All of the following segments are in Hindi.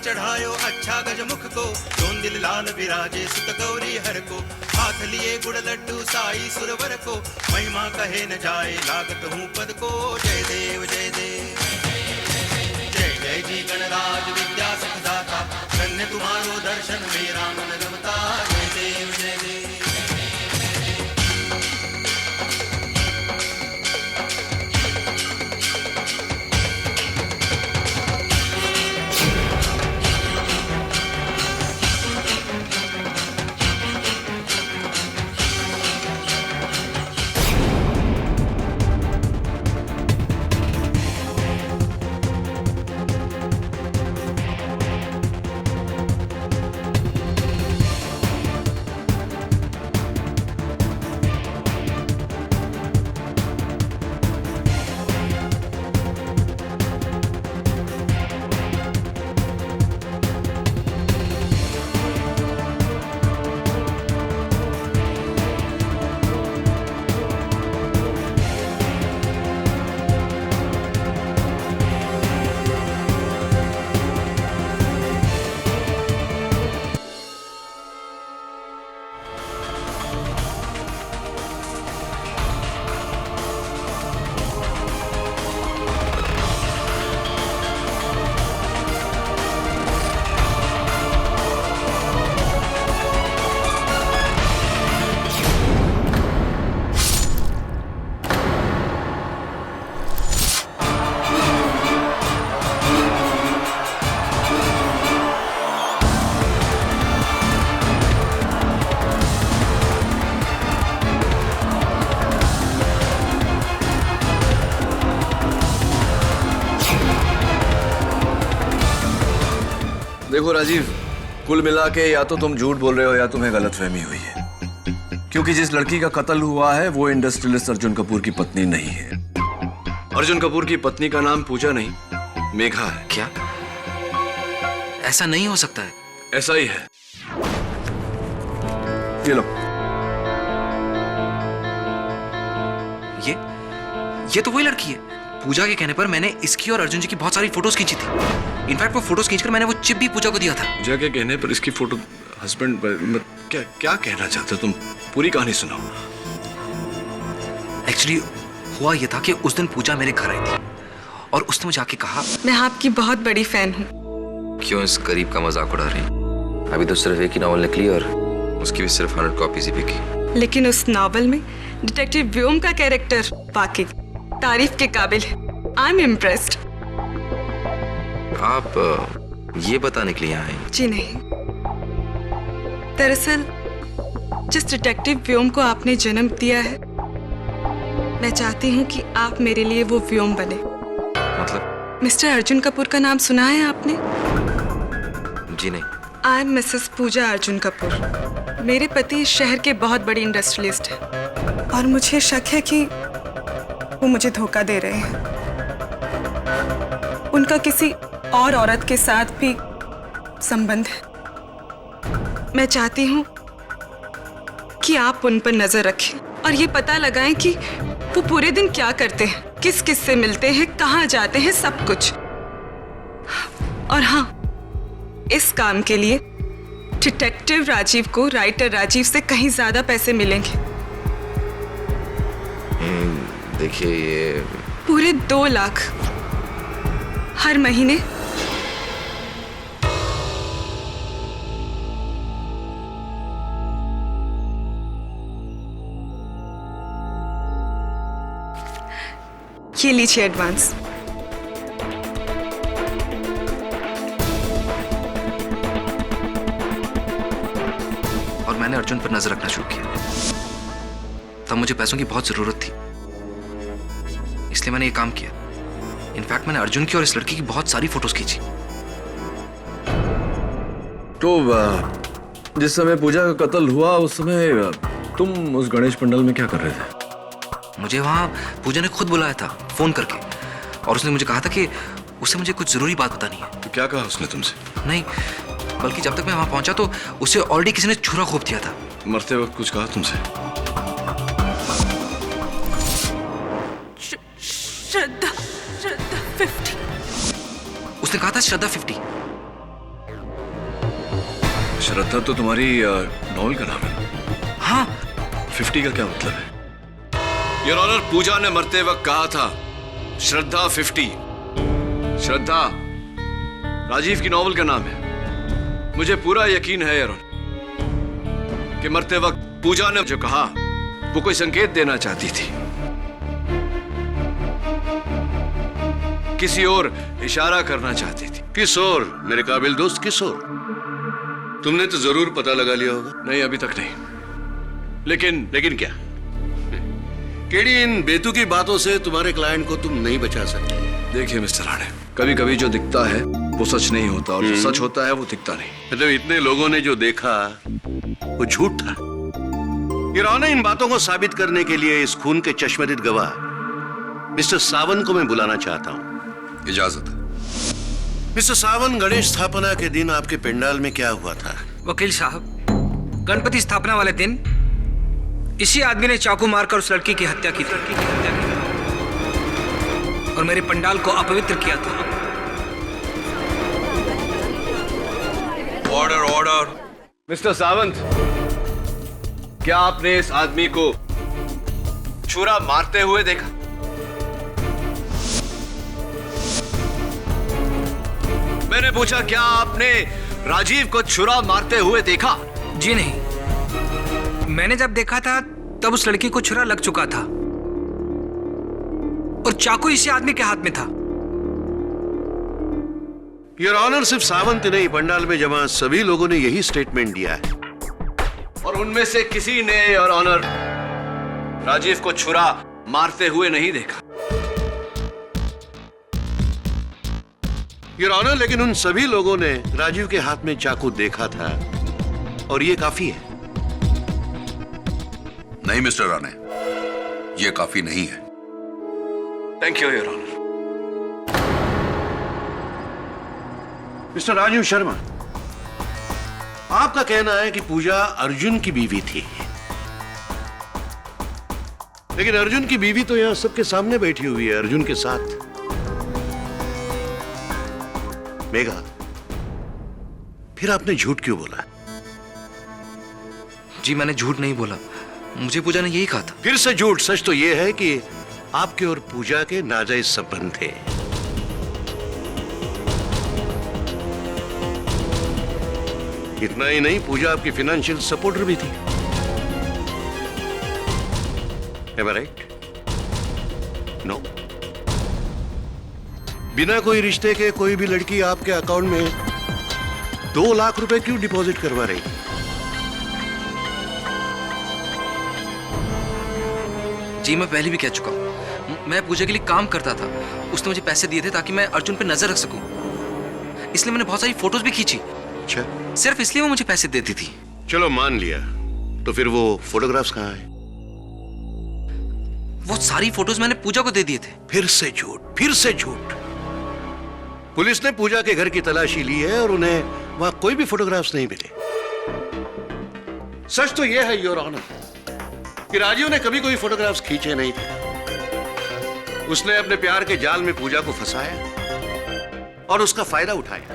चढ़ायो अच्छा गजमुख को, जोन दिल लाल विराजे सुत गौरी हर को। हाथ लिए गुड़ लड्डू साई सुरवर को, महिमा कहे न जाए लागत हूँ पद को। जय देव जय देव जय जय जी गणराज विद्या सुखदाता, धन्य तुम्हारो दर्शन मेरा मन रमता। जय देव जय देव। देखो राजीव, कुल मिला के या तो तुम झूठ बोल रहे हो या तुम्हें गलतफहमी हुई है, क्योंकि जिस लड़की का कत्ल हुआ है वो इंडस्ट्रियलिस्ट अर्जुन कपूर की पत्नी नहीं है। अर्जुन कपूर की पत्नी का नाम पूजा नहीं, मेघा है। क्या? ऐसा नहीं हो सकता है। ऐसा ही है। ये लो। ये तो वही लड़की है। पूजा के कहने पर मैंने इसकी और अर्जुन जी की बहुत सारी फोटोज खींची थी। इनफैक्ट वो फोटोज खींचकर मैंने वो चिप भी पूजा को दिया था। पूजा के कहने पर इसकी फोटो हस्बैंड, क्या कहना चाहते हो तुम? पूरी कहानी सुनाओ। एक्चुअली हुआ ये था कि उस दिन पूजा मेरे घर आई थी और उसने मुझे आके कहा, मैं आपकी बहुत बड़ी फैन हूँ। क्यों इस गरीब का मजाक उड़ा रही? अभी तो सिर्फ एक ही नॉवल निकली और उसकी भी सिर्फ 100 कॉपीज ही बिकी। लेकिन उस नॉवल में डिटेक्टिव व्योम का कैरेक्टर वाकई तारीफ के काबिल है। I am impressed. आप ये बताने के लिए आए? जी नहीं, दरअसल जिस डिटेक्टिव व्योम को आपने जन्म दिया है, मैं चाहती हूँ कि आप मेरे लिए वो व्योम बने। मतलब? मिस्टर अर्जुन कपूर का नाम सुना है आपने? जी नहीं। आई एम मिसेस पूजा अर्जुन कपूर। मेरे पति इस शहर के बहुत बड़ी इंडस्ट्रियलिस्ट हैं और मुझे शक है कि वो मुझे धोखा दे रहे हैं। उनका किसी और औरत के साथ भी संबंध है। मैं चाहती हूँ कि आप उन पर नजर रखें और ये पता लगाएं कि वो पूरे दिन क्या करते हैं, किस किस से मिलते हैं, कहाँ जाते हैं, सब कुछ। और हाँ, इस काम के लिए डिटेक्टिव राजीव को राइटर राजीव से कहीं ज्यादा पैसे मिलेंगे। देखिए, ये पूरे 2 लाख हर महीने। ये लीजिए एडवांस। और मैंने अर्जुन पर नजर रखना शुरू किया। तब मुझे पैसों की बहुत जरूरत थी, इसलिए मैंने ये काम किया। इनफैक्ट मैंने अर्जुन की और इस लड़की की बहुत सारी फोटोज खींची। तो जिस समय पूजा का कत्ल हुआ उस समय तुम उस गणेश पंडाल में क्या कर रहे थे? मुझे वहां पूजा ने खुद बुलाया था फोन करके, और उसने मुझे कहा था कि उसे मुझे कुछ जरूरी बात बतानी है। तो क्या कहा उसने तुमसे? नहीं, बल्कि जब तक मैं वहां पहुंचा तो उसे ऑलरेडी किसी ने छुरा घोंप दिया था। मरते वक्त कुछ कहा तुमसे? श्रद्धा 50। उसने कहा था श्रद्धा 50। श्रद्धा तो तुम्हारी नॉवल का नाम है। हाँ 50 का क्या मतलब है? योर ऑनर, पूजा ने मरते वक्त कहा था श्रद्धा 50। श्रद्धा राजीव की नॉवल का नाम है। मुझे पूरा यकीन है योर ऑनर कि मरते वक्त पूजा ने जो कहा वो कोई संकेत देना चाहती थी, किसी और इशारा करना चाहती थी। किस और मेरे काबिल दोस्त, किस और? तुमने तो जरूर पता लगा लिया होगा। नहीं, अभी तक नहीं। लेकिन क्या? केडी, इन बेतुकी बातों से तुम्हारे क्लाइंट को तुम नहीं बचा सकते। देखिए मिस्टर राणे, कभी कभी जो दिखता है वो सच नहीं होता और जो सच होता है वो दिखता नहीं। मतलब इतने लोगों ने जो देखा वो झूठ था। ये रौना, इन बातों को साबित करने के लिए इस खून के चश्मदीद गवाह मिस्टर सावंत को मैं बुलाना चाहता हूं। इजाजत है। मिस्टर सावंत, गणेश स्थापना के दिन आपके पंडाल में क्या हुआ था? वकील साहब, गणपति स्थापना वाले दिन इसी आदमी ने चाकू मारकर उस लड़की की हत्या की थी और मेरे पंडाल को अपवित्र किया था। Order, order. मिस्टर सावंत, क्या आपने इस आदमी को छुरा मारते हुए देखा? मैंने पूछा, क्या आपने राजीव को छुरा मारते हुए देखा? जी नहीं, मैंने जब देखा था तब उस लड़की को छुरा लग चुका था और चाकू इसी आदमी के हाथ में था। योर ऑनर, सिर्फ सावंत नहीं, पंडाल में जमा सभी लोगों ने यही स्टेटमेंट दिया है। और उनमें से किसी ने योर ऑनर राजीव को छुरा मारते हुए नहीं देखा। योर ऑनर, लेकिन उन सभी लोगों ने राजीव के हाथ में चाकू देखा था और ये काफी है। नहीं मिस्टर राणे, ये काफी नहीं है। Thank you your honour. Mister Rajiv Sharma, आपका कहना है कि पूजा अर्जुन की बीवी थी, लेकिन अर्जुन की बीवी तो यहां सबके सामने बैठी हुई है, अर्जुन के साथ। मेघा, फिर आपने झूठ क्यों बोला? जी मैंने झूठ नहीं बोला, मुझे पूजा ने यही कहा था। फिर से झूठ। सच तो यह है कि आपके और पूजा के नाजायज संबंध थे। इतना ही नहीं, पूजा आपकी फाइनेंशियल सपोर्टर भी थी। Am I right? No? बिना कोई रिश्ते के कोई भी लड़की आपके अकाउंट में 2 लाख रुपए क्यों डिपॉजिट करवा रही? जी मैं पहले भी कह चुका हूं, मैं पूजा के लिए काम करता था। उसने मुझे पैसे दिए थे ताकि मैं अर्जुन पे नजर रख सकूं, इसलिए मैंने बहुत सारी फोटोज भी खींची। अच्छा, सिर्फ इसलिए वो मुझे पैसे देती थी। चलो मान लिया, तो फिर वो फोटोग्राफ्स कहां है? वो सारी फोटोज मैंने पूजा को दे दिए थे। फिर से झूठ, फिर से झूठ। पुलिस ने पूजा के घर की तलाशी ली है और उन्हें वहां कोई भी फोटोग्राफ्स नहीं मिले। सच तो यह है योर ऑनर कि राजीव ने कभी कोई फोटोग्राफ्स खींचे नहीं थे। उसने अपने प्यार के जाल में पूजा को फंसाया और उसका फायदा उठाया।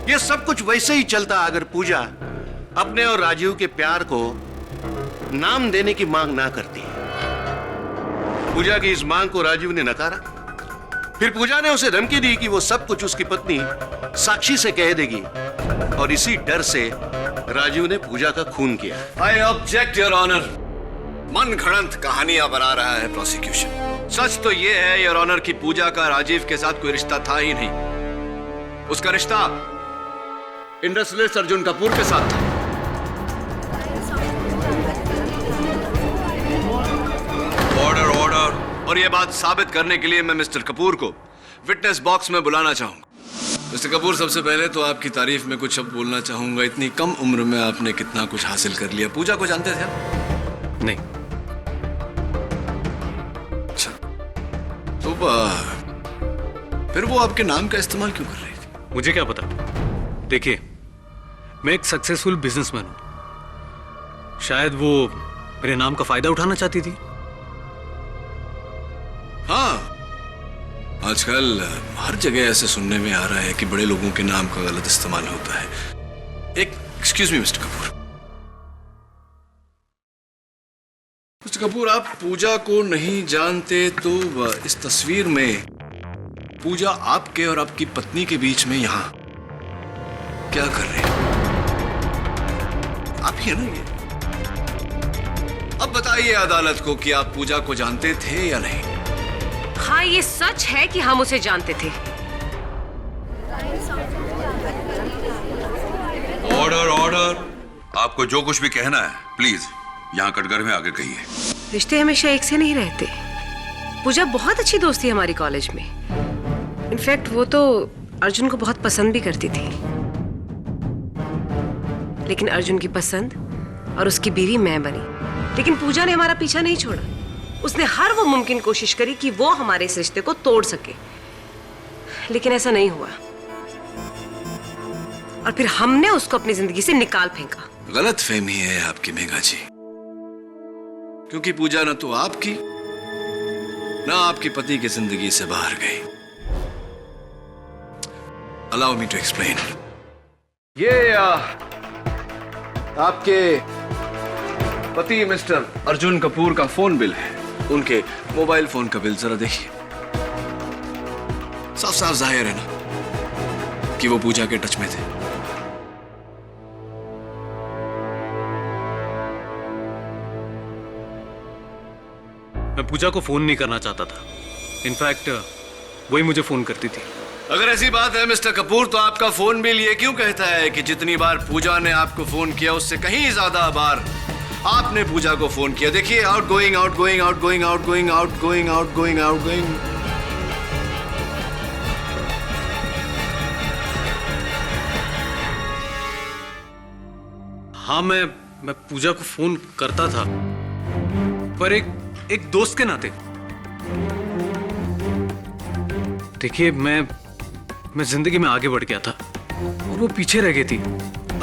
यह सब कुछ वैसे ही चलता अगर पूजा अपने और राजीव के प्यार को नाम देने की मांग ना करती। पूजा की इस मांग को राजीव ने नकारा। फिर पूजा ने उसे धमकी दी कि वो सब कुछ उसकी पत्नी साक्षी से कह देगी और इसी डर से राजीव ने पूजा का खून किया। I object your honour. मन घड़ंत कहानियां बना रहा है प्रोसिक्यूशन। सच तो यह है योर ऑनर कि पूजा का राजीव के साथ कोई रिश्ता था ही नहीं। उसका रिश्ता इंडस्ट्रियलिस्ट अर्जुन कपूर के साथ था। Order, order. और यह बात साबित करने के लिए मैं मिस्टर कपूर को विटनेस बॉक्स में बुलाना चाहूंगा। मिस्टर कपूर, सबसे पहले तो आपकी तारीफ में कुछ शब्द बोलना चाहूंगा। इतनी कम उम्र में आपने कितना कुछ हासिल कर लिया। पूजा को जानते थे आप? नहीं। अच्छा, तो फिर वो आपके नाम का इस्तेमाल क्यों कर रही थी? मुझे क्या पता। देखिए, मैं एक सक्सेसफुल बिजनेसमैन हूं, शायद वो मेरे नाम का फायदा उठाना चाहती थी। हाँ, आजकल हर जगह ऐसे सुनने में आ रहा है कि बड़े लोगों के नाम का गलत इस्तेमाल होता है। एक excuse me mister Kapoor. Mister Kapoor, आप पूजा को नहीं जानते तो इस तस्वीर में पूजा आपके और आपकी पत्नी के बीच में यहां क्या कर रहे हैं? आप ही है ना ये? अब बताइए अदालत को कि आप पूजा को जानते थे या नहीं। हाँ, ये सच है कि हम उसे जानते थे। Order order. आपको जो कुछ भी कहना है प्लीज यहाँ कटघरे में आगे कहिए। रिश्ते हमेशा एक से नहीं रहते। पूजा बहुत अच्छी दोस्त थी हमारी कॉलेज में। इनफैक्ट वो तो अर्जुन को बहुत पसंद भी करती थी। लेकिन अर्जुन की पसंद और उसकी बीवी मैं बनी। लेकिन पूजा ने हमारा पीछा नहीं छोड़ा। उसने हर वो मुमकिन कोशिश करी कि वो हमारे इस रिश्ते को तोड़ सके, लेकिन ऐसा नहीं हुआ। और फिर हमने उसको अपनी जिंदगी से निकाल फेंका। गलत फहमी है आपकी मेघा जी, क्योंकि पूजा न तो आपकी न आपके पति की जिंदगी से बाहर गई। Allow me to explain. ये आपके पति मिस्टर अर्जुन कपूर का फोन बिल है। उनके मोबाइल फोन का बिल जरा देखिए। साफ साफ जाहिर है ना कि वो पूजा के टच में थे। मैं पूजा को फोन नहीं करना चाहता था। इनफैक्ट वही मुझे फोन करती थी। अगर ऐसी बात है मिस्टर कपूर, तो आपका फोन बिल ये क्यों कहता है कि जितनी बार पूजा ने आपको फोन किया उससे कहीं ज्यादा बार आपने पूजा को फोन किया? देखिए, out going out going out going out going out going out going out going. हाँ, मैं पूजा को फोन करता था, पर एक दोस्त के नाते। देखिए, मैं जिंदगी में आगे बढ़ गया था और वो पीछे रह गई थी।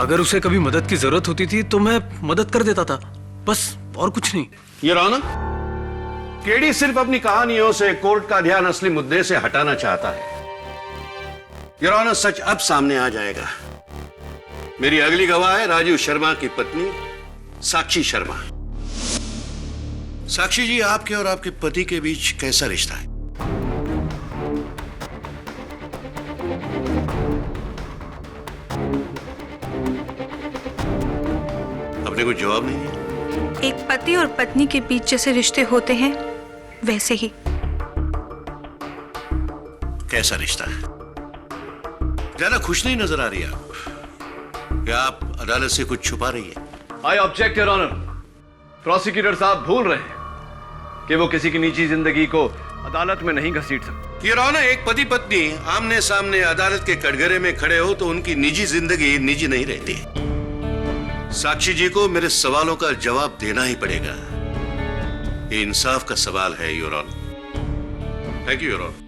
अगर उसे कभी मदद की जरूरत होती थी तो मैं मदद कर देता था, बस, और कुछ नहीं। ये रौनक, केडी सिर्फ अपनी कहानियों से कोर्ट का ध्यान असली मुद्दे से हटाना चाहता है। ये रौनक, सच अब सामने आ जाएगा। मेरी अगली गवाह है राजीव शर्मा की पत्नी साक्षी शर्मा। साक्षी जी, आपके और आपके पति के बीच कैसा रिश्ता है? आपने कुछ जवाब नहीं दिया। एक पति और पत्नी के बीच जैसे रिश्ते होते हैं वैसे ही। कैसा रिश्ता है? ज्यादा खुश नहीं नजर आ रही आप। क्या आप अदालत से कुछ छुपा रही है? I object your honour. Prosecutor साहब भूल रहे हैं कि वो किसी की निजी जिंदगी को अदालत में नहीं घसीट सकते। ये रौनक, एक पति पत्नी आमने सामने अदालत के कटघरे में खड़े हो तो उनकी निजी जिंदगी निजी नहीं रहती। साक्षी जी को मेरे सवालों का जवाब देना ही पड़ेगा। ये इंसाफ का सवाल है your honour. Thank you your honour.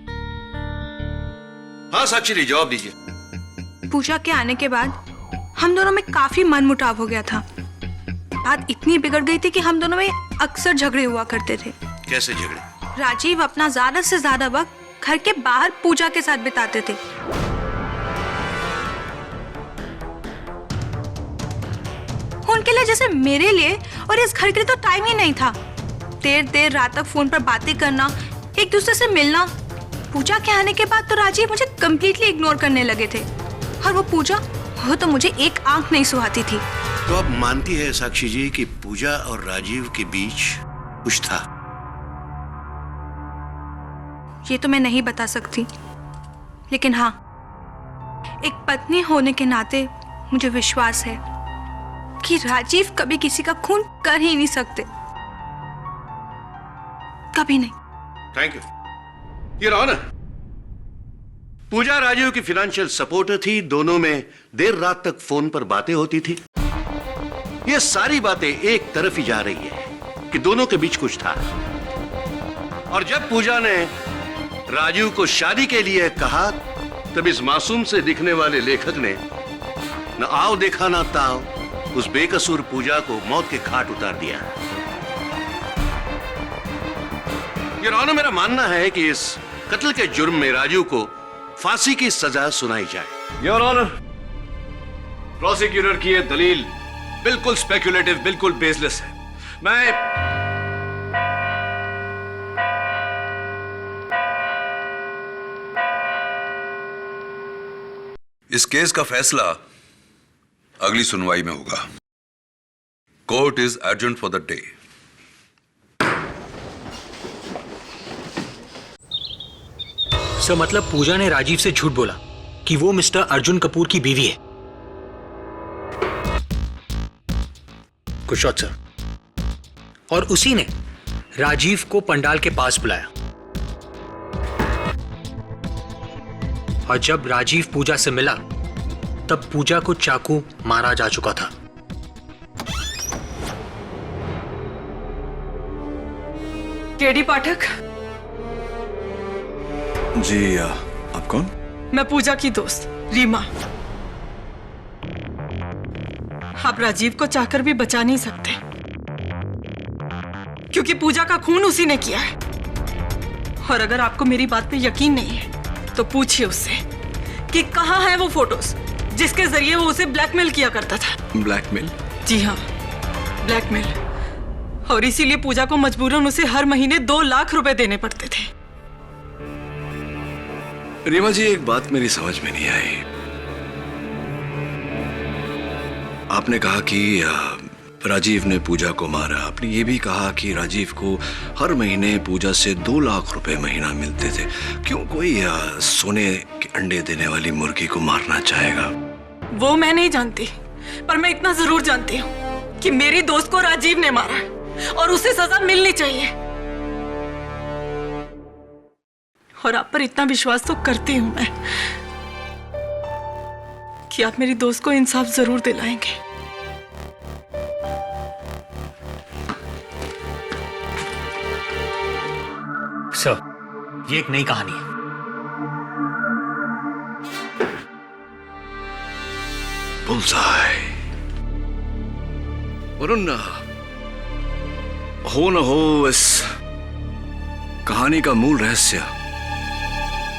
हाँ साक्षी जी, जवाब दीजिए। पूजा के आने के बाद हम दोनों में काफी मनमुटाव हो गया था। बात इतनी बिगड़ गई थी कि हम दोनों में अक्सर झगड़े हुआ करते थे। कैसे झगड़े? राजीव अपना ज्यादा से ज्यादा वक्त घर के बाहर पूजा के साथ बिताते थे। उनके लिए जैसे मेरे लिए और इस घर के लिए तो टाइम ही नहीं था। देर देर रात तक फोन पर बातें करना, एक दूसरे से मिलना। पूजा के आने के बाद तो राजीव मुझे कंप्लीटली इग्नोर करने लगे थे। और वो पूजा, वो तो मुझे एक आंख नहीं सुहाती थी। तो आप मानती है साक्षी जी कि पूजा और राजीव के बीच कुछ था? ये तो मैं नहीं बता सकती, लेकिन हाँ, एक पत्नी होने के नाते मुझे विश्वास है कि राजीव कभी किसी का खून कर ही नहीं सकते, कभी नहीं। Thank you. ये रहो ना, पूजा राजीव की फाइनेंशियल सपोर्टर थी। दोनों में देर रात तक फोन पर बातें होती थी। ये सारी बातें एक तरफ ही जा रही है कि दोनों के बीच कुछ था। और जब पूजा ने राजीव को शादी के लिए कहा, तब इस मासूम से दिखने वाले लेखक ने न आओ देखा ना ताओ उस बेकसूर पूजा को मौत के घाट उतार दिया। ये रौनो, मेरा मानना है कि इस कत्ल के जुर्म में राजीव को फांसी की सजा सुनाई जाए। योर ऑनर, प्रोसिक्यूटर की ये दलील बिल्कुल स्पेक्युलेटिव, बिल्कुल बेसलेस है। मैं इस केस का फैसला अगली सुनवाई में होगा। Court is urgent for the day. Sir मतलब पूजा ने राजीव से झूठ बोला कि वो मिस्टर अर्जुन कपूर की बीवी है। Good shot sir. और उसी ने राजीव को पंडाल के पास बुलाया और जब राजीव पूजा से मिला तब पूजा को चाकू मारा जा चुका था। केडी पाठक। जी, आप कौन? मैं पूजा की दोस्त रीमा। आप राजीव को चाहकर भी बचा नहीं सकते क्योंकि पूजा का खून उसी ने किया है। और अगर आपको मेरी बात पे यकीन नहीं है तो पूछिए उससे कि कहाँ है वो फोटोज जिसके जरिए वो उसे ब्लैकमेल किया करता था। ब्लैकमेल? जी हाँ, ब्लैकमेल। और इसीलिए पूजा को मजबूरन उसे हर महीने 2 लाख रुपए देने पड़ते थे। रीमा जी, एक बात मेरी समझ में नहीं आई। आपने कहा कि राजीव ने पूजा को मारा। आपने ये भी कहा कि राजीव को हर महीने पूजा से 2 लाख रुपए महीना मिलते थे। क्यों कोई सोने के अंडे देने वाली मुर्गी को मारना चाहेगा? वो मैं नहीं जानती, पर मैं इतना जरूर जानती हूँ कि मेरी दोस्त को राजीव ने मारा और उसे सजा मिलनी चाहिए। और आप पर इतना विश्वास तो करती हूं मैं कि आप मेरी दोस्त को इंसाफ जरूर दिलाएंगे। सर, ये एक नई कहानी है। बुल्सआई। वरुण, हो न हो इस कहानी का मूल रहस्य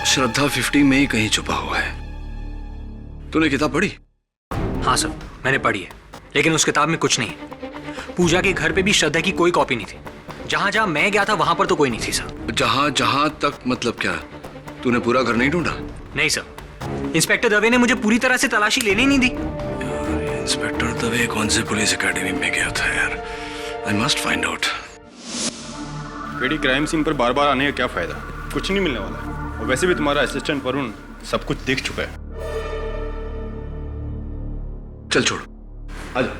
श्रद्धा 50 में ही कहीं छुपा हुआ है। तूने किताब पढ़ी? हाँ सर, मैंने पढ़ी है, लेकिन उस किताब में कुछ नहीं है। पूजा के घर पे भी श्रद्धा की कोई कॉपी नहीं थी। जहां जहां मैं गया था वहां पर तो कोई नहीं थी सर। जहां जहां तक मतलब क्या? तूने पूरा घर नहीं ढूंढा? नहीं सर, इंस्पेक्टर दवे ने मुझे पूरी तरह से तलाशी लेने ही नहीं दी। यार, इंस्पेक्टर दवे कौन से पुलिस एकेडमी में गया था यार? I must find out. KD, crime scene पर बार बार आने का क्या फायदा? कुछ नहीं मिलने वाला है। और वैसे भी तुम्हारा असिस्टेंट वरुण सब कुछ देख चुका है। चल छोड़, आजा।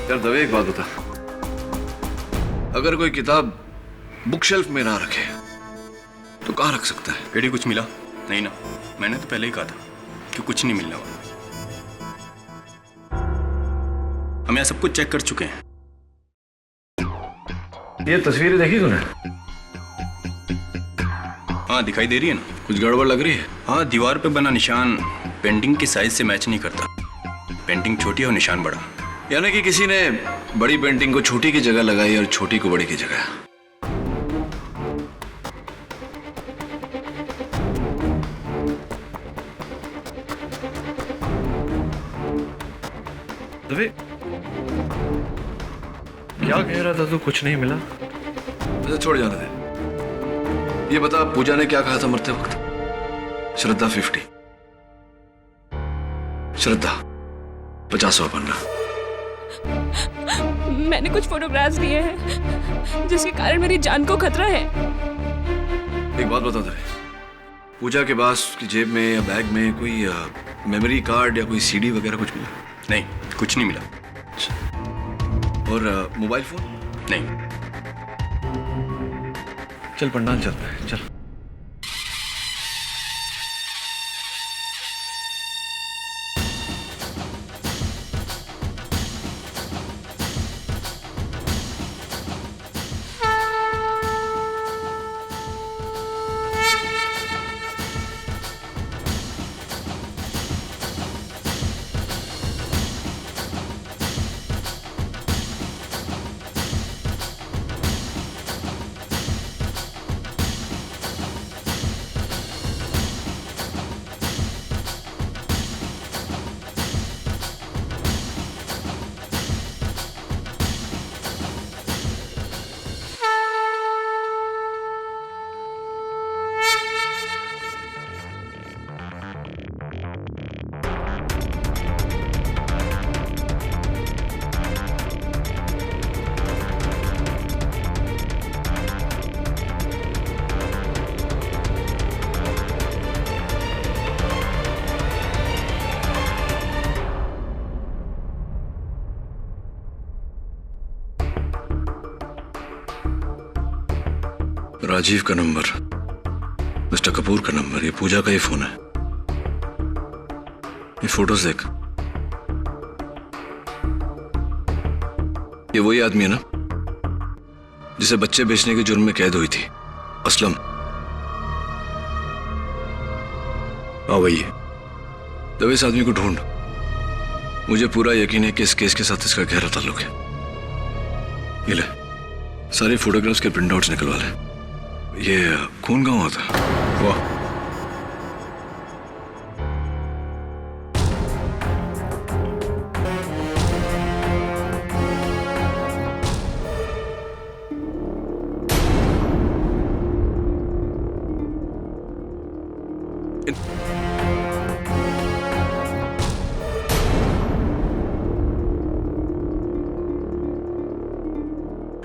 यार दवे, एक बात बता, अगर कोई किताब बुक शेल्फ में ना रखे तो कहां रख सकता है? केडी, कुछ मिला नहीं ना? मैंने तो पहले ही कहा था कि कुछ नहीं मिलने वाला। हम यहाँ सब कुछ चेक कर चुके हैं। ये तस्वीरें देखी तूने? हाँ, दिखाई दे रही है ना? कुछ गड़बड़ लग रही है? हाँ, दीवार पे बना निशान पेंटिंग के साइज से मैच नहीं करता। पेंटिंग छोटी है और निशान बड़ा। यानी कि किसी ने बड़ी पेंटिंग को छोटी की जगह लगाई और छोटी को बड़ी की जगह। दवे, क्या कह रहा था तू? कुछ नहीं मिला? अच्छा छोड़, जाने दे। ये बता, पूजा ने क्या कहा था मरते वक्त? श्रद्धा 50, श्रद्धा 50वां पन्ना। मैंने कुछ फोटोग्राफ्स लिए हैं जिसके कारण मेरी जान को खतरा है। एक बात बता दे, पूजा के पास की जेब में या बैग में कोई मेमोरी कार्ड या कोई सीडी वगैरह कुछ मिला? नहीं, कुछ नहीं मिला। और मोबाइल फोन? नहीं। चल पंडाल चलते हैं, चल। राजीव का नंबर, मिस्टर कपूर का नंबर, ये पूजा का ही फोन है। ये फोटोज देख, ये वही आदमी है ना जिसे बच्चे बेचने के जुर्म में कैद हुई थी, असलम। हाँ वही है। जब इस आदमी को ढूंढ, मुझे पूरा यकीन है कि इस केस के साथ इसका गहरा ताल्लुक है। ये ले, सारी फोटोग्राफ्स के प्रिंटआउट्स निकलवा ले। ये खून कहाँ हुआ था? वाह,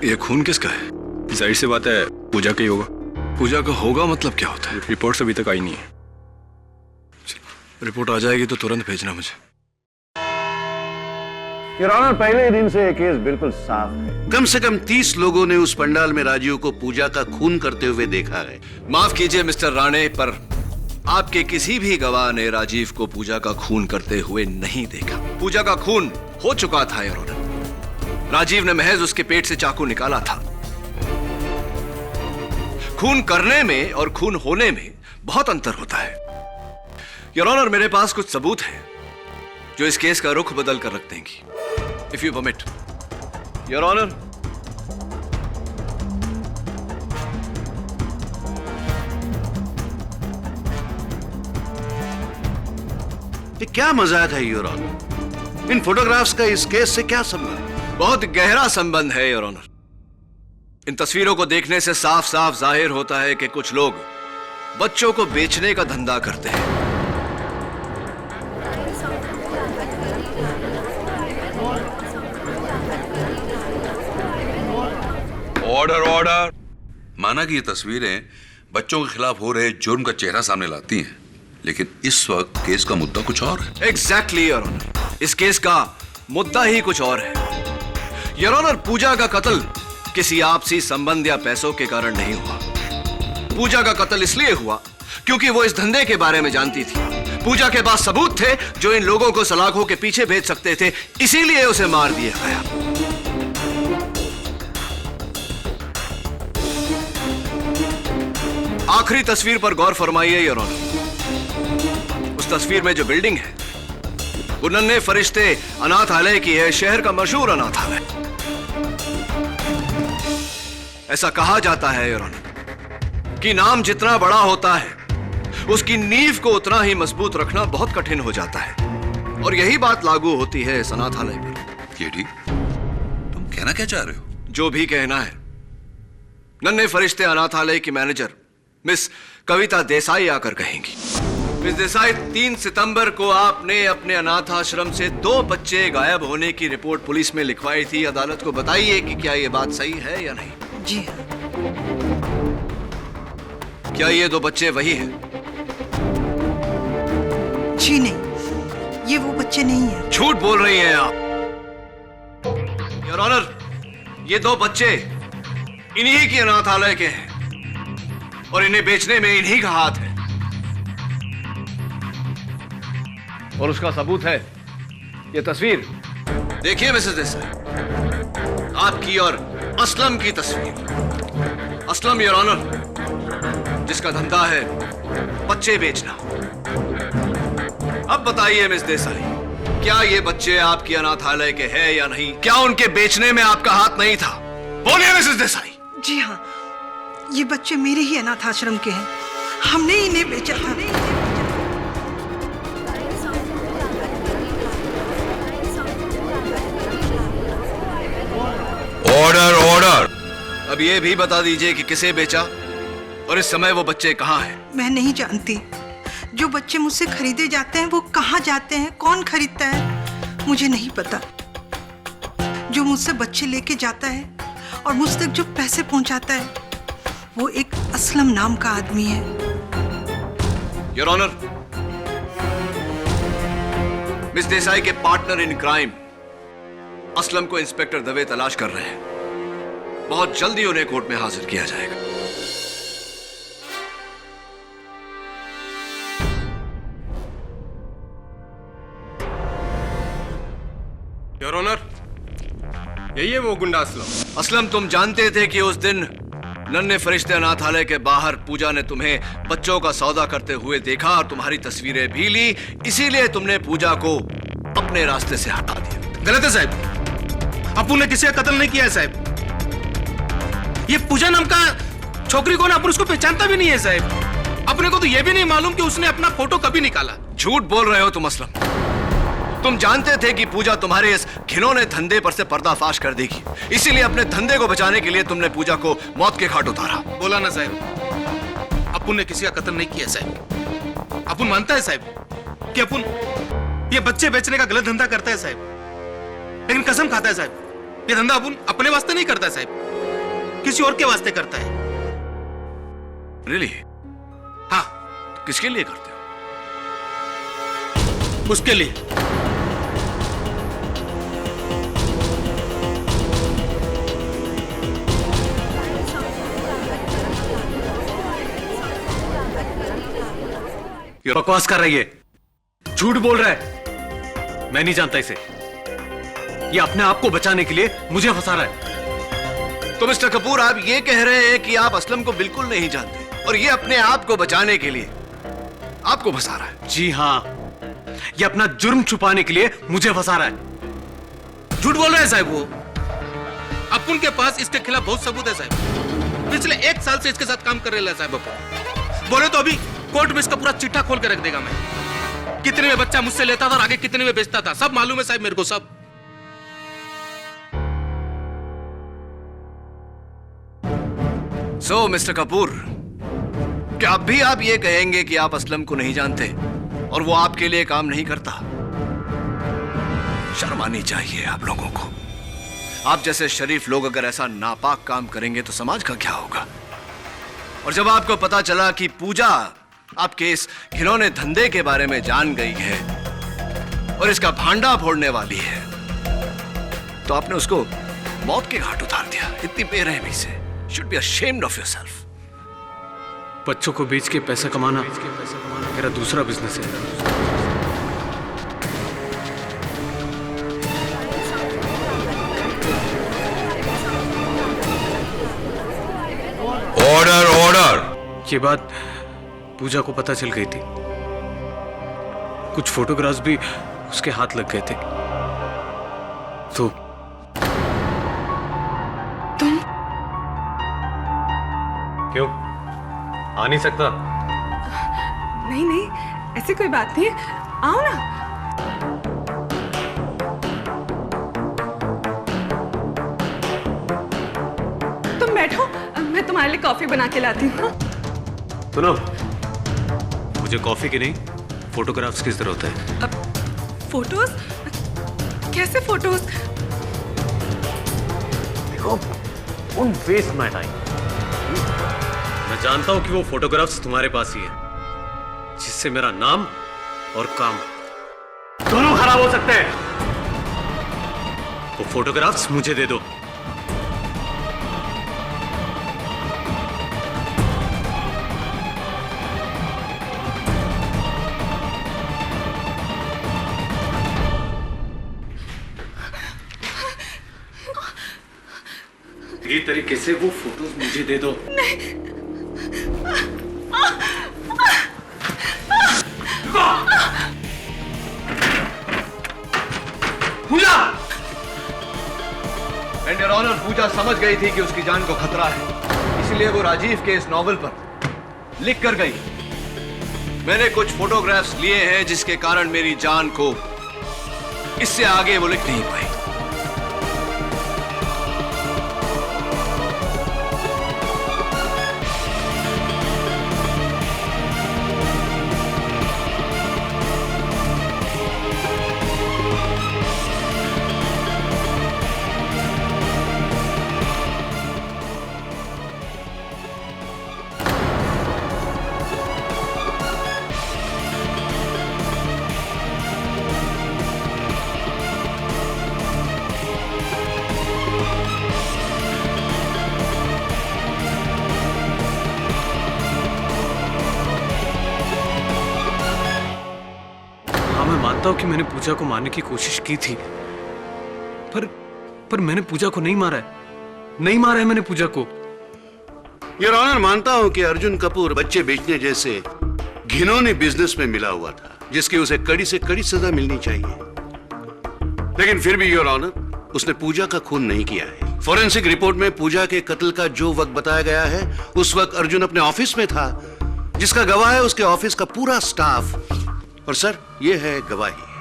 ये खून किसका है? जाहिर सी बात है पूजा का ही होगा। पूजा का होगा मतलब क्या होता है? रिपोर्ट्स अभी तक आई नहीं है। रिपोर्ट आ जाएगी तो तुरंत भेजना मुझे। योर ऑनर, पहले दिन से ये केस बिल्कुल साफ है। कम से कम 30 लोगों ने उस पंडाल में राजीव को पूजा का खून करते हुए देखा है। माफ कीजिए मिस्टर राणे, पर आपके किसी भी गवाह ने राजीव को पूजा का खून करते हुए नहीं देखा। पूजा का खून हो चुका था योर ऑनर। राजीव ने महज उसके पेट से चाकू निकाला था। खून करने में और खून होने में बहुत अंतर होता है योर ऑनर। मेरे पास कुछ सबूत है जो इस केस का रुख बदल कर रख देंगी। If you permit your honour. ये क्या मजाक है योर ऑनर? इन फोटोग्राफ्स का इस केस से क्या संबंध है? बहुत गहरा संबंध है योर ऑनर। इन तस्वीरों को देखने से साफ साफ जाहिर होता है कि कुछ लोग बच्चों को बेचने का धंधा करते हैं। Order order. माना कि ये तस्वीरें बच्चों के खिलाफ हो रहे जुर्म का चेहरा सामने लाती हैं, लेकिन इस वक्त केस का मुद्दा कुछ और है। एग्जैक्टली योर ऑनर, इस केस का मुद्दा ही कुछ और है योर ऑनर। पूजा का कत्ल किसी आपसी संबंध या पैसों के कारण नहीं हुआ। पूजा का कत्ल इसलिए हुआ क्योंकि वो इस धंधे के बारे में जानती थी। पूजा के पास सबूत थे जो इन लोगों को सलाखों के पीछे भेज सकते थे, इसीलिए उसे मार दिया गया। आखिरी तस्वीर पर गौर फरमाइए योर ऑनर। उस तस्वीर में जो बिल्डिंग है वो नन्हे फरिश्ते अनाथालय की है, शहर का मशहूर अनाथालय। ऐसा कहा जाता है योर ऑनर कि नाम जितना बड़ा होता है उसकी नींव को उतना ही मजबूत रखना बहुत कठिन हो जाता है, और यही बात लागू होती है इस अनाथालय पर। केडी, तुम कहना क्या चाह रहे हो? जो भी कहना है। नन्हे फरिश्ते अनाथालय की मैनेजर मिस कविता देसाई आकर कहेंगी। मिस देसाई, 3 सितंबर को आपने अपने अनाथ आश्रम से 2 बच्चे गायब होने की रिपोर्ट पुलिस में लिखवाई थी। अदालत को बताइए कि क्या यह बात सही है या नहीं। जी हाँ। क्या ये 2 बच्चे वही हैं? जी नहीं, ये वो बच्चे नहीं हैं। झूठ बोल रही हैं आप योर ऑनर। ये 2 बच्चे इन्हीं की अनाथालय के हैं और इन्हें बेचने में इन्हीं का हाथ है, और उसका सबूत है ये तस्वीर। देखिए मिसेस देसाई, आपकी और असलम की तस्वीर। असलम योर ऑनर जिसका धंधा है बच्चे बेचना। अब बताइए मिस देसाई, क्या ये बच्चे आपकी अनाथालय के हैं या नहीं? क्या उनके बेचने में आपका हाथ नहीं था? बोलिए मिसेस देसाई। जी हाँ, ये बच्चे मेरे ही अनाथ आश्रम के हैं। हमने इन्हें बेचा था। Order order. अब ये भी बता दीजिए कि किसे बेचा और इस समय वो बच्चे कहाँ हैं? मैं नहीं जानती। जो बच्चे मुझसे खरीदे जाते हैं वो कहाँ जाते हैं, कौन खरीदता है, मुझे नहीं पता। जो मुझसे बच्चे लेके जाता है और मुझ तक जो पैसे पहुंचाता है वो एक असलम नाम का आदमी है। योर ऑनर, मिस देसाई के पार्टनर इन क्राइम असलम को इंस्पेक्टर दवे तलाश कर रहे हैं। बहुत जल्दी उन्हें कोर्ट में हाजिर किया जाएगा। योर ऑनर, यही है वो गुंडा असलम। असलम, तुम जानते थे कि उस दिन नन्हे फरिश्ते अनाथालय के बाहर पूजा ने तुम्हें बच्चों का सौदा करते हुए देखा और तुम्हारी तस्वीरें भी ली, इसीलिए तुमने पूजा को अपने रास्ते से हटा दिया। गलत है साहब, अप्पू ने किसी का कत्ल नहीं किया है साहब। ये पूजा नाम का छोकरी को ना अपन उसको पहचानता भी नहीं है साहब। अपने को तो ये भी नहीं मालूम कि उसने अपना फोटो कभी निकाला। झूठ बोल रहे हो तुम असलम। तुम जानते थे कि पूजा तुम्हारे इस घिनौने धंधे पर से पर्दाफाश कर देगी, इसीलिए अपने धंधे को बचाने के लिए तुमने पूजा को मौत के घाट उतारा। बोला ना साहब, अपुन ने किसी का कत्ल नहीं किया साहब। अपुन मानता है साहब कि अपुन ये बच्चे बेचने का गलत धंधा करता है साहब, लेकिन कसम खाता है साहब ये धंधा अपुन अपने वास्ते नहीं करता साहब, किसी और के वास्ते करता है। रियली? हाँ। किसके लिए करते हो? उसके लिए। ये बकवास कर रही है, झूठ बोल रहा है। मैं नहीं जानता इसे। ये अपने आप को बचाने के लिए मुझे फंसा रहा है। तो मिस्टर कपूर, आप ये कह रहे हैं कि आप असलम को बिल्कुल नहीं जानते और ये अपने आप को बचाने के लिए आपको फंसा रहा है? जी हाँ, ये अपना जुर्म छुपाने के लिए मुझे फंसा रहा है। झूठ बोल रहे हैं साहब वो। अपुन के पास इसके खिलाफ बहुत सबूत है साहब। पिछले 1 साल से इसके साथ काम कर रहे हैं साहब अपुन। बोले तो अभी कोर्ट में इसका पूरा चिट्ठा खोल के रख देगा मैं। कितने में बच्चा मुझसे लेता था और आगे कितने में बेचता था, सब मालूम है साहब मेरे को, सब। सो मिस्टर कपूर, क्या अब भी आप ये कहेंगे कि आप असलम को नहीं जानते और वो आपके लिए काम नहीं करता? शर्म आनी चाहिए आप लोगों को। आप जैसे शरीफ लोग अगर ऐसा नापाक काम करेंगे तो समाज का क्या होगा? और जब आपको पता चला कि पूजा आपके इस घिनौने धंधे के बारे में जान गई है और इसका भांडा फोड़ने वाली है, तो आपने उसको मौत के घाट उतार दिया इतनी बेरहमी से। Should be ashamed of yourself. बच्चों को बेच के पैसा कमाना मेरा दूसरा बिजनेस है। Order order. ये बात पूजा को पता चल गई थी। कुछ फोटोग्राफ्स भी उसके हाथ लग गए थे। तो तुम क्यों आ नहीं सकता? नहीं नहीं, ऐसी कोई बात नहीं है, आओ ना। तुम बैठो, मैं तुम्हारे लिए कॉफी बना के लाती हूँ। सुनो, मुझे कॉफी की नहीं, फोटोग्राफ्स की जरूरत है। फोटोज? कैसे फोटोज? देखो, उन वेस्ट माय टाइम। मैं जानता हूं कि वो फोटोग्राफ्स तुम्हारे पास ही है, जिससे मेरा नाम और काम दोनों खराब हो सकते हैं। वो फोटोग्राफ्स मुझे दे दो। ये तरीके से वो फोटोज मुझे दे दो। पूजा! एंड योर ऑनर, पूजा समझ गई थी कि उसकी जान को खतरा है, इसलिए वो राजीव के इस नॉवल पर लिख कर गई। मैंने कुछ फोटोग्राफ्स लिए हैं जिसके कारण मेरी जान को इससे आगे वो लिख नहीं पाई। मानता हूं कि मैंने पूजा को मारने की कोशिश की थी, पर मैंने पूजा को नहीं मारा है मैंने पूजा को। योर ऑनर, मानता हूं कि अर्जुन कपूर बच्चे बेचने जैसे घिनौने बिजनेस में मिला हुआ था, जिसकी उसे कड़ी से कड़ी सजा मिलनी चाहिए। लेकिन फिर भी योर ऑनर, उसने पूजा का खून नहीं किया है। फॉरेंसिक रिपोर्ट में पूजा के कत्ल का जो वक्त बताया गया है, उस वक्त अर्जुन अपने ऑफिस में था, जिसका गवाह है उसके ऑफिस का पूरा स्टाफ। और सर, यह है गवाही।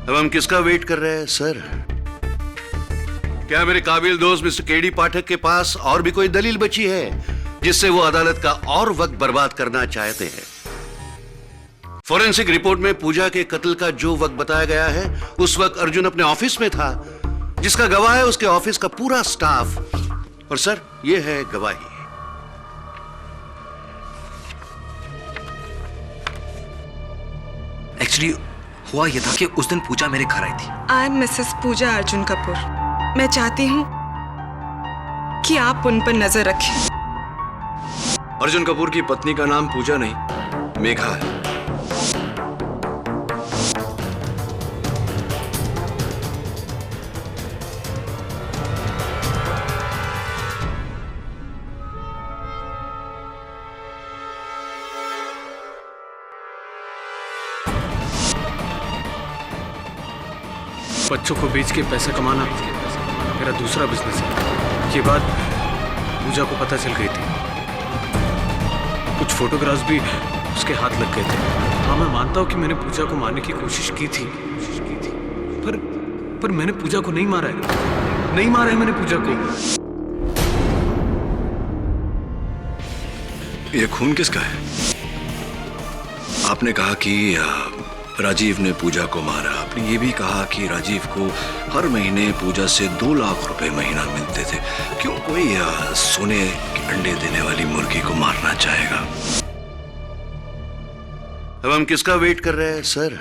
अब हम किसका वेट कर रहे हैं सर? क्या मेरे काबिल दोस्त मिस्टर केडी पाठक के पास और भी कोई दलील बची है जिससे वो अदालत का और वक्त बर्बाद करना चाहते हैं? फॉरेंसिक रिपोर्ट में पूजा के कत्ल का जो वक्त बताया गया है, उस वक्त अर्जुन अपने ऑफिस में था, जिसका गवाह है उसके ऑफिस का पूरा स्टाफ। और सर, यह है गवाही। एक्चुअली हुआ यह था कि उस दिन पूजा मेरे घर आई थी। आई एम मिसेस पूजा अर्जुन कपूर। मैं चाहती हूँ कि आप उन पर नजर रखें। अर्जुन कपूर की पत्नी का नाम पूजा नहीं, मेघा है। बच्चों को बेच के पैसा कमाना मेरा दूसरा बिजनेस है। ये बात पूजा को पता चल गई थी। कुछ फोटोग्राफ्स भी उसके हाथ लग गए थे। हाँ, मैं मानता हूँ कि मैंने पूजा को मारने की कोशिश की थी, पर मैंने पूजा को नहीं मारा है मैंने पूजा को। ये खून किसका है? आपने कहा कि राजीव ने पूजा को मारा। आपने ये भी कहा कि राजीव को हर महीने पूजा से 2 लाख रुपए महीना मिलते थे। क्यों कोई सोने के अंडे देने वाली मुर्गी को मारना चाहेगा? अब हम किसका वेट कर रहे हैं सर?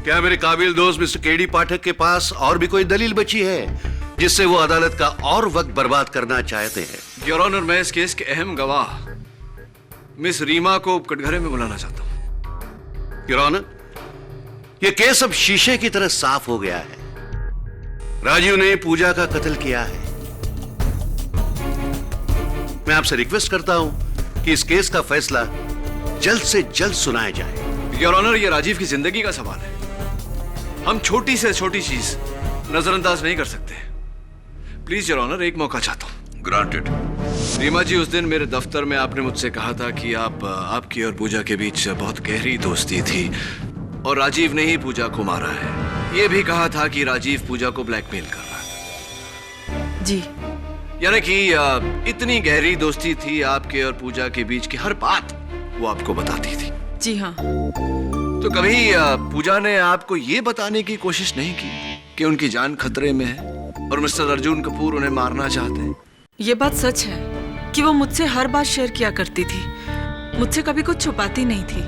क्या मेरे काबिल दोस्त मिस्टर केडी पाठक के पास और भी कोई दलील बची है जिससे वो अदालत का और वक्त बर्बाद करना चाहते हैं? योर ऑनर, मैं इस केस के अहम गवाह मिस रीमा को कटघरे में बुलाना चाहता हूँ। योर ऑनर, यह केस अब शीशे की तरह साफ हो गया है। राजीव ने पूजा का कत्ल किया है। मैं आपसे रिक्वेस्ट करता हूं कि इस केस का फैसला जल्द से जल्द सुनाया जाए। योर ऑनर, यह राजीव की जिंदगी का सवाल है। हम छोटी से छोटी चीज नजरअंदाज नहीं कर सकते। प्लीज योर ऑनर, एक मौका चाहता हूं। ग्रांटेड। रीमा जी, उस दिन मेरे दफ्तर में आपने मुझसे कहा था कि आपकी और पूजा के बीच बहुत गहरी दोस्ती थी और राजीव ने ही पूजा को मारा है। ये भी कहा था कि राजीव पूजा को ब्लैकमेल कर रहा है। जी, यानी कि इतनी गहरी दोस्ती थी आपके और पूजा के बीच की हर बात वो आपको बताती थी। जी हाँ। तो कभी पूजा ने आपको ये बताने की कोशिश नहीं की कि उनकी जान खतरे में है और मिस्टर अर्जुन कपूर उन्हें मारना चाहते हैं? ये बात सच है कि वो मुझसे हर बात शेयर किया करती थी, मुझसे कभी कुछ छुपाती नहीं थी।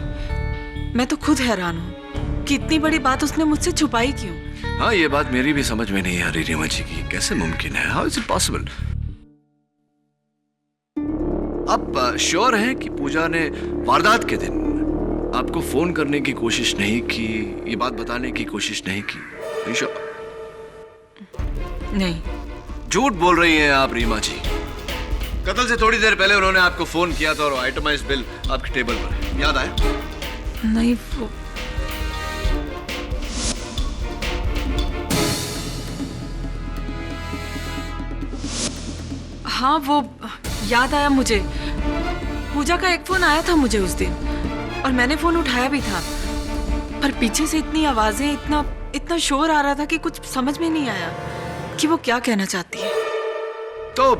मैं तो खुद हैरान हूँ कि इतनी बड़ी बात उसने मुझसे छुपाई क्यों। हाँ, ये बात मेरी भी समझ में नहीं आ रही रीमा जी की। कैसे मुमकिन है? How is it possible? आप श्योर हैं कि पूजा ने वारदात के दिन आपको फोन करने की कोशिश नहीं की, ये बात बताने की कोशिश नहीं की? श्योर? नहीं। झूठ बोल रही हैं आप रीमा जी। कत्ल से थोड़ी देर पहले उन्होंने आपको फोन किया था और आइटमाइज्ड बिल आपके टेबल पर है, याद आया? नहीं, वो हाँ, वो याद आया मुझे। पूजा का एक फोन आया था मुझे उस दिन और मैंने फोन उठाया भी था, पर पीछे से इतनी आवाजें, इतना शोर आ रहा था कि कुछ समझ में नहीं आया कि वो क्या कहना चाहती है। तो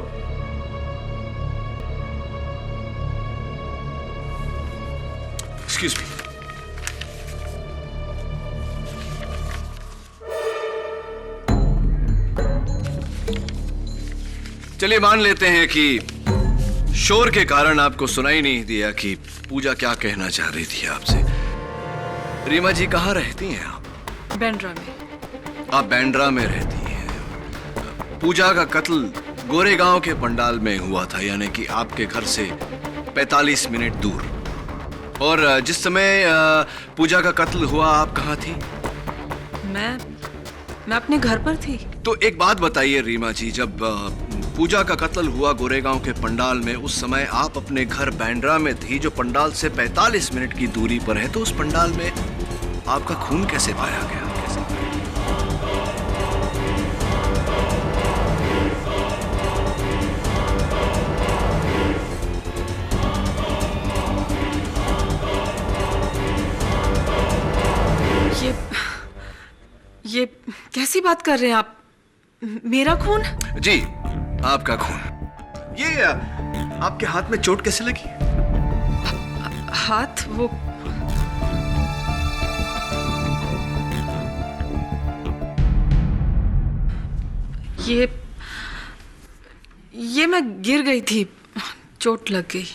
एक्सक्यूज मी, चलिए मान लेते हैं कि शोर के कारण आपको सुनाई नहीं दिया कि पूजा क्या कहना चाह रही थी आपसे। रीमा जी, कहाँ रहती हैं आप? बैंड्रा में। आप बैंड्रा में रहती हैं। पूजा का कत्ल गोरेगांव के पंडाल में हुआ था, यानी कि आपके घर से 45 मिनट दूर। और जिस समय पूजा का कत्ल हुआ आप कहाँ थी? मैं अपने घर पर थी। तो एक बात बताइए रीमा जी, जब पूजा का कत्ल हुआ गोरेगांव के पंडाल में, उस समय आप अपने घर बैंड्रा में थी जो पंडाल से 45 मिनट की दूरी पर है, तो उस पंडाल में आपका खून कैसे पाया गया? ये कैसी बात कर रहे हैं आप? मेरा खून? जी, आपका खून। ये आपके हाथ में चोट कैसे लगी? हाथ? वो ये मैं गिर गई थी, चोट लग गई।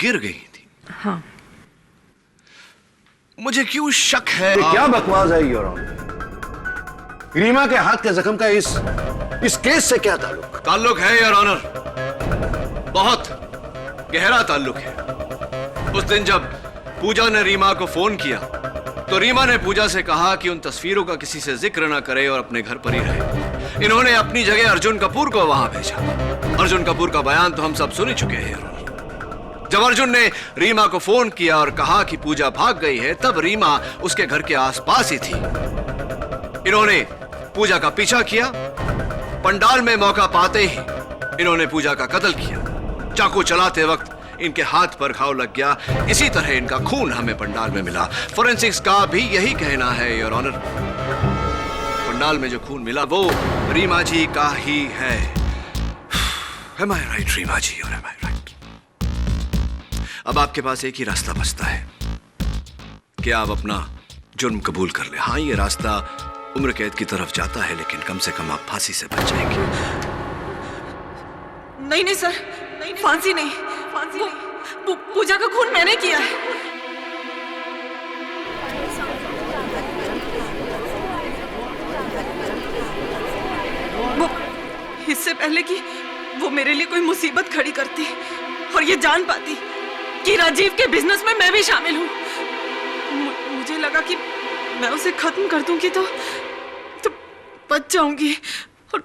गिर गई थी? हाँ। मुझे क्यों शक है। ये क्या बकवास है योर ऑनर? रीमा के हाथ के जख्म का इस केस से क्या ताल्लुक? ताल्लुक है योर ऑनर, बहुत गहरा ताल्लुक है। उस दिन जब पूजा ने रीमा को फोन किया तो रीमा ने पूजा से कहा कि उन तस्वीरों का किसी से जिक्र ना करे और अपने घर पर ही रहे। इन्होंने अपनी जगह अर्जुन कपूर को वहां भेजा। अर्जुन कपूर का बयान तो हम सब सुन ही चुके हैं। जब अर्जुन ने रीमा को फोन किया और कहा कि पूजा भाग गई है, तब रीमा उसके घर के आसपास ही थी। इन्होंने पूजा का पीछा किया। पंडाल में मौका पाते ही इन्होंने पूजा का कत्ल किया। चाकू चलाते वक्त इनके हाथ पर घाव लग गया। इसी तरह इनका खून हमें पंडाल में मिला। फोरेंसिक्स का भी यही कहना है योर ऑनर। पंडाल में जो खून मिला वो रीमा जी का ही है। Am I right, रीमा जी, और am I right? अब आपके पास एक ही रास्ता बचता है कि आप अपना जुर्म कबूल कर ले। हाँ, ये रास्ता उम्र कैद की तरफ जाता है, लेकिन कम से कम आप फांसी से बच जाएंगे। नहीं सर, फांसी नहीं। पूजा का खून मैंने किया है। वो इससे पहले कि वो मेरे लिए कोई मुसीबत खड़ी करती और ये जान पाती कि राजीव के बिजनेस में मैं भी शामिल हूँ, मुझे लगा कि मैं उसे खत्म कर दूंगी तो बच जाऊंगी। और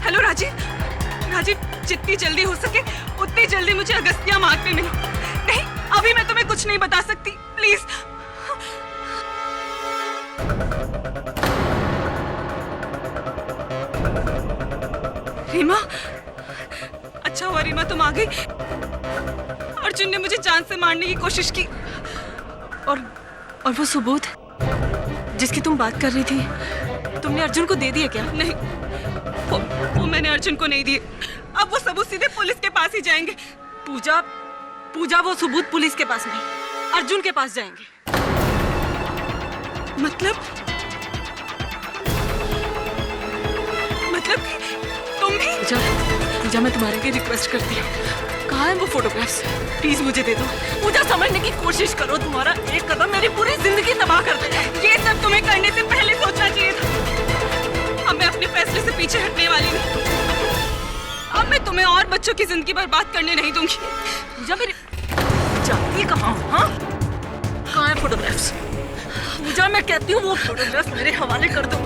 हेलो राजीव, जितनी जल्दी हो सके उतनी जल्दी मुझे अगस्त्या मार्ग पे मिलो। नहीं, अभी मैं तुम्हें कुछ नहीं बता सकती, प्लीज। रीमा, अच्छा हुआ रीमा तुम आ गई। अर्जुन ने मुझे जान से मारने की कोशिश की। और वो सबूत जिसकी तुम बात कर रही थी, तुमने अर्जुन को दे दिए क्या? नहीं, वो मैंने अर्जुन को नहीं दिए। अब वो सबूत सीधे पुलिस के पास ही जाएंगे। पूजा वो सबूत पुलिस के पास नहीं, अर्जुन के पास जाएंगे। मतलब तुम भी? पूजा, मैं तुम्हारे लिए रिक्वेस्ट करती हूँ, कहाँ है वो फोटोग्राफ्स? प्लीज मुझे दे दो। पूजा, समझने की कोशिश करो, तुम्हारा एक कदम मेरी पूरी जिंदगी तबाह कर देगा। ये सब तुम्हें करने से पहले सोचना चाहिए था। अब मैं अपने फैसले से पीछे हटने वाली हूँ। अब मैं तुम्हें और बच्चों की जिंदगी बर्बाद करने नहीं दूंगी। पूजा, मेरी जाती कहाँ हूँ? हाँ, कहाँ है फोटोग्राफ्स? पूजा, मैं कहती हूँ वो फोटोग्राफ्स मेरे हवाले कर दो।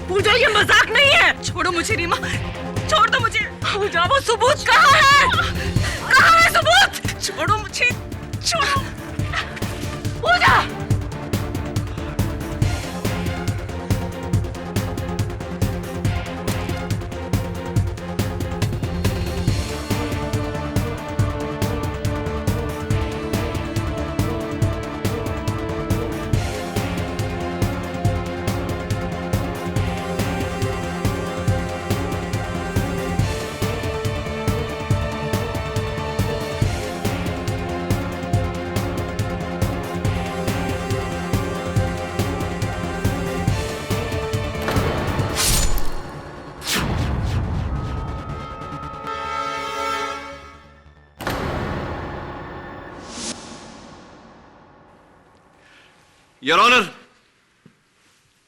पूजा, ये मजाक नहीं है। छोड़ो मुझे रीमा, छोड़ दो मुझे। पूजा, वो सबूत कहाँ है? कहाँ है सबूत? छोड़ो मुझे, छोड़ो। पूजा, Your Honor,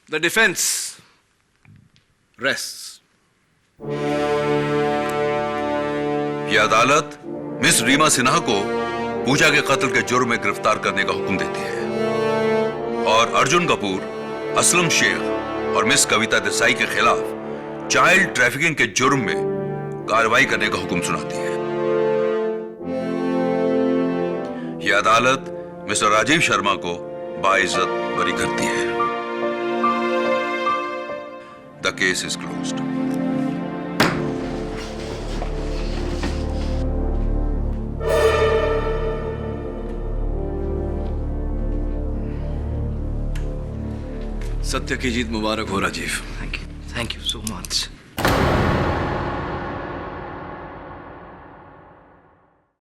the defense rests. यह अदालत मिस रीमा सिन्हा को पूजा के कत्ल के जुर्म में गिरफ्तार करने का हुक्म देती है और अर्जुन कपूर, असलम शेख और मिस कविता देसाई के खिलाफ चाइल्ड ट्रैफिकिंग के जुर्म में कार्रवाई करने का हुक्म सुनाती है। यह अदालत मिस्टर राजीव शर्मा को बाइज्जत बरी करती है। The case is closed. सत्य की जीत मुबारक हो Rajiv. Thank you so much.